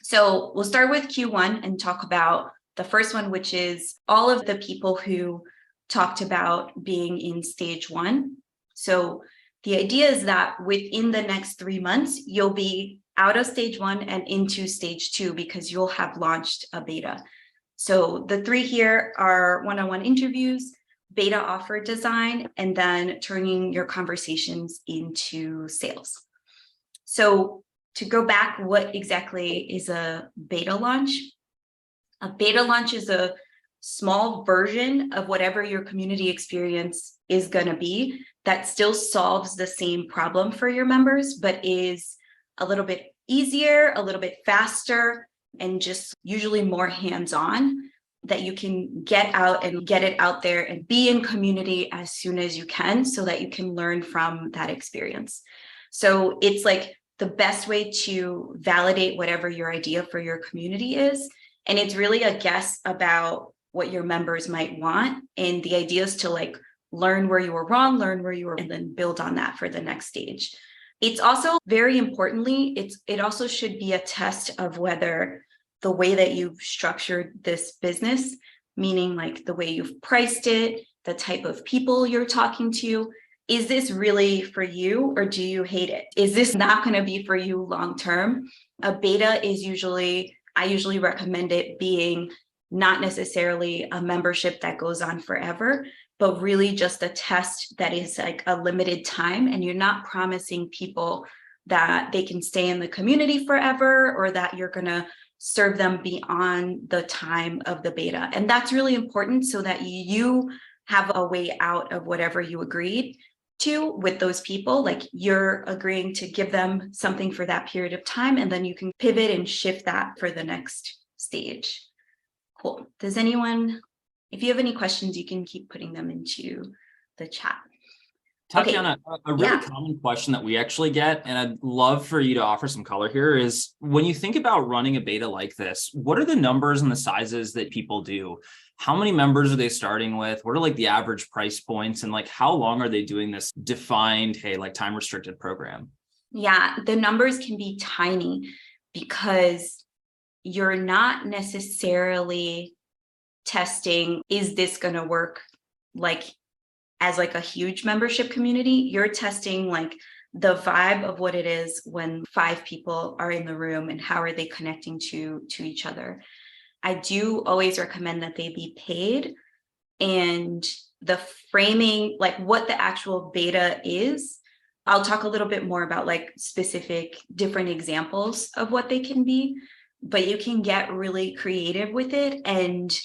So we'll start with Q1 and talk about the first one, which is all of the people who talked about being in stage 1. So the idea is that within the next 3 months, you'll be out of stage 1 and into stage 2 because you'll have launched a beta. So the 3 here are one-on-one interviews, beta offer design, and then turning your conversations into sales. So to go back, what exactly is a beta launch? A beta launch is a small version of whatever your community experience is going to be that still solves the same problem for your members, but is a little bit easier, a little bit faster, and just usually more hands-on, that you can get out and get it out there and be in community as soon as you can so that you can learn from that experience. So it's like the best way to validate whatever your idea for your community is. And it's really a guess about what your members might want. And the idea is to like learn where you were wrong, learn where you were, and then build on that for the next stage. It's also very importantly, it also should be a test of whether the way that you've structured this business, meaning like the way you've priced it, the type of people you're talking to, is this really for you or do you hate it? Is this not going to be for you long term? A beta is I usually recommend it being not necessarily a membership that goes on forever, but really just a test that is like a limited time, and you're not promising people that they can stay in the community forever or that you're going to serve them beyond the time of the beta. And that's really important so that you have a way out of whatever you agreed to with those people. Like you're agreeing to give them something for that period of time, and then you can pivot and shift that for the next stage. Cool. Does anyone, if you have any questions, you can keep putting them into the chat. Tatiana, okay. A really common question that we actually get, and I'd love for you to offer some color here, is when you think about running a beta like this, what are the numbers and the sizes that people do? How many members are they starting with? What are like the average price points? And like, how long are they doing this defined, hey, like time restricted program? Yeah, the numbers can be tiny because you're not necessarily testing, is this going to work like as like a huge membership community? You're testing like the vibe of what it is when 5 people are in the room and how are they connecting to each other. I do always recommend that they be paid, and the framing, like what the actual beta is, I'll talk a little bit more about like specific different examples of what they can be, but you can get really creative with it, and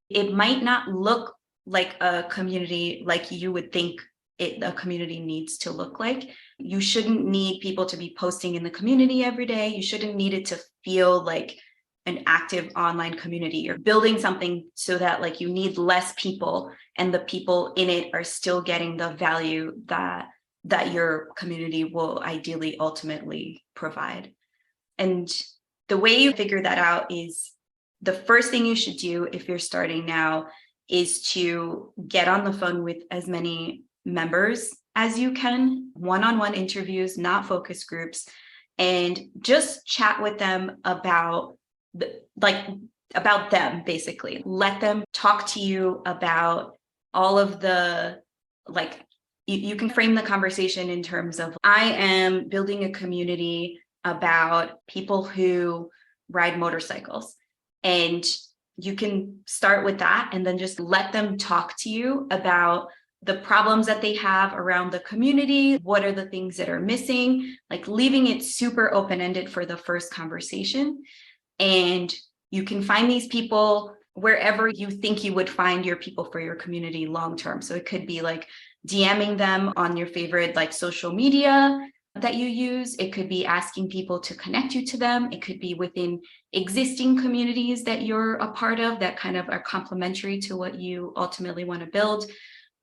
it might not look like a community like you would think a community needs to look like. You shouldn't need people to be posting in the community every day. You shouldn't need it to feel like an active online community. You're building something so that like you need less people, and the people in it are still getting the value that your community will ideally ultimately provide. And the way you figure that out is the first thing you should do if you're starting now is to get on the phone with as many members as you can, one-on-one interviews, not focus groups, and just chat with them about them, basically. Let them talk to you about all of the, like, you can frame the conversation in terms of, I am building a community about people who ride motorcycles. And you can start with that and then just let them talk to you about the problems that they have around the community. What are the things that are missing? Like leaving it super open-ended for the first conversation. And you can find these people wherever you think you would find your people for your community long-term. So it could be like DMing them on your favorite like social media that you use. It could be asking people to connect you to them. It could be within existing communities that you're a part of that kind of are complementary to what you ultimately want to build.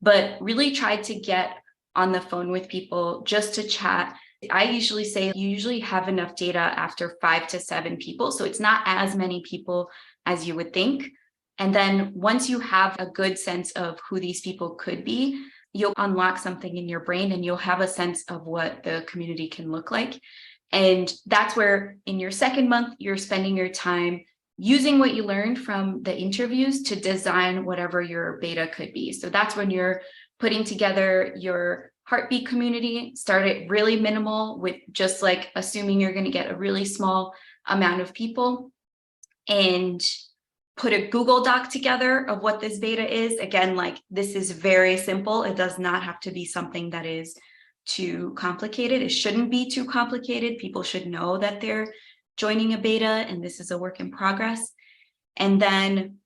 But really try to get on the phone with people just to chat. I usually say you usually have enough data after 5 to 7 people. So it's not as many people as you would think. And then once you have a good sense of who these people could be, you'll unlock something in your brain and you'll have a sense of what the community can look like. And that's where in your second month, you're spending your time using what you learned from the interviews to design whatever your beta could be. So that's when you're putting together your heartbeat community. Start it really minimal with just like assuming you're going to get a really small amount of people, and put a Google Doc together of what this beta is. Again, like this is very simple. It does not have to be something that is too complicated. It shouldn't be too complicated. People should know that they're joining a beta and this is a work in progress. And then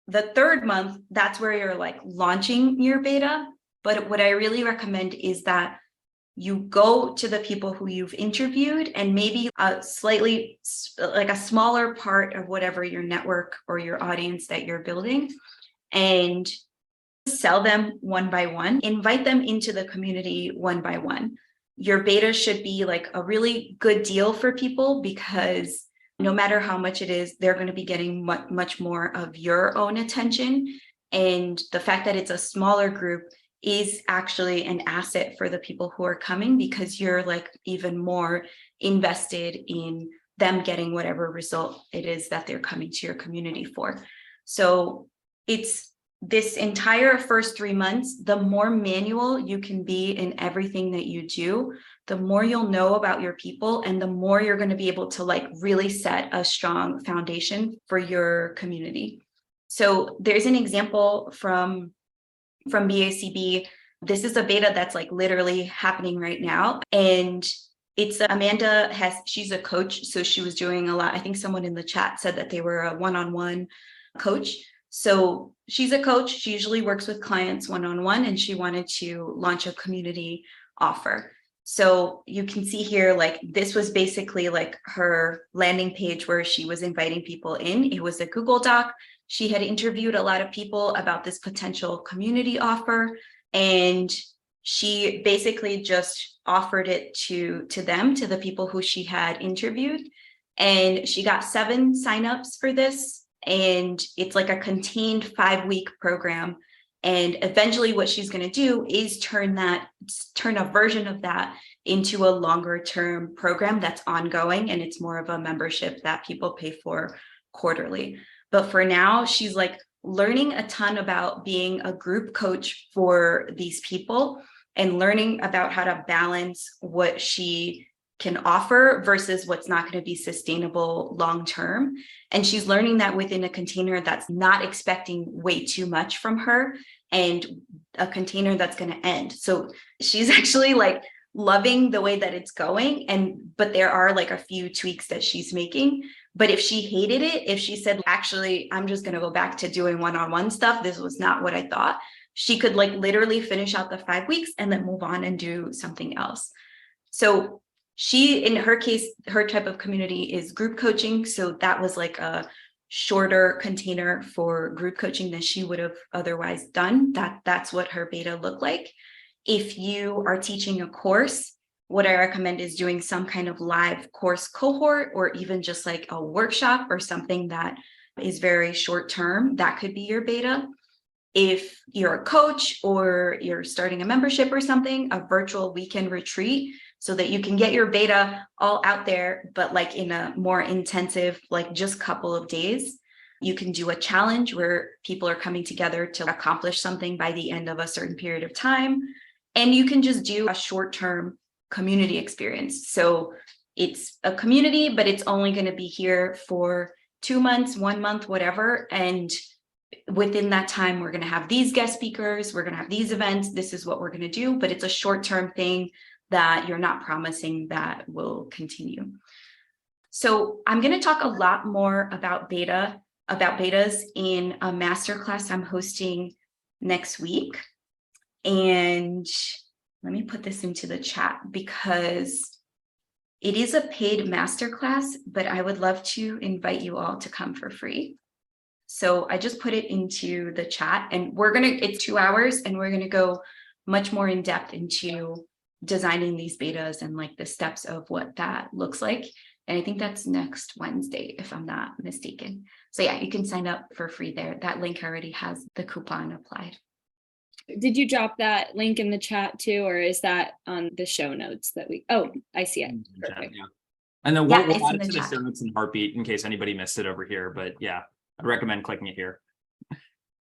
the third month, that's where you're like launching your beta. But what I really recommend is that you go to the people who you've interviewed and maybe a slightly like a smaller part of whatever your network or your audience that you're building, and sell them one by one, invite them into the community one by one. Your beta should be like a really good deal for people, because no matter how much it is, they're going to be getting much more of your own attention. And the fact that it's a smaller group is actually an asset for the people who are coming, because you're like even more invested in them getting whatever result it is that they're coming to your community for. So it's this entire first 3 months, the more manual you can be in everything that you do, the more you'll know about your people, and the more you're going to be able to like really set a strong foundation for your community. So there's an example from BACB. This is a beta that's like literally happening right now. And it's Amanda she's a coach. So she was doing a lot. I think someone in the chat said that they were a one-on-one coach. So she's a coach. She usually works with clients one-on-one, and she wanted to launch a community offer. So you can see here, like this was basically like her landing page where she was inviting people in. It was a Google Doc. She had interviewed a lot of people about this potential community offer, and she basically just offered it to them, to the people who she had interviewed. And she got 7 signups for this. And it's like a contained 5-week program. And eventually what she's going to do is turn a version of that into a longer term program that's ongoing. And it's more of a membership that people pay for quarterly. But for now, she's like learning a ton about being a group coach for these people and learning about how to balance what she can offer versus what's not going to be sustainable long term. And she's learning that within a container that's not expecting way too much from her, and a container that's going to end. So she's actually like loving the way that it's going. But there are like a few tweaks that she's making. But if she hated it, if she said, actually, I'm just going to go back to doing one-on-one stuff, this was not what I thought, she could like literally finish out the 5 weeks and then move on and do something else. So she, in her case, her type of community is group coaching. So that was like a shorter container for group coaching than she would have otherwise done. That's what her beta looked like. If you are teaching a course, what I recommend is doing some kind of live course cohort, or even just like a workshop or something that is very short term. That could be your beta. If you're a coach or you're starting a membership or something, a virtual weekend retreat, so that you can get your beta all out there, but like in a more intensive, like just couple of days. You can do a challenge where people are coming together to accomplish something by the end of a certain period of time. And you can just do a short-term community experience. So it's a community, but it's only going to be here for 2 months, 1 month, whatever. And within that time, we're going to have these guest speakers, we're going to have these events, this is what we're going to do, but it's a short-term thing that you're not promising that will continue. So I'm going to talk a lot more about betas in a masterclass I'm hosting next week. And let me put this into the chat, because it is a paid masterclass, but I would love to invite you all to come for free. So I just put it into the chat, and it's 2 hours, and we're going to go much more in depth into designing these betas and like the steps of what that looks like. And I think that's next Wednesday, if I'm not mistaken. So yeah, you can sign up for free there. That link already has the coupon applied. Did you drop that link in the chat too, or is that on the show notes that oh, I see it. Perfect. And then Yeah, we'll it's add in it the to the chat. show notes in Heartbeat in case anybody missed it over here. But yeah, I'd recommend clicking it here.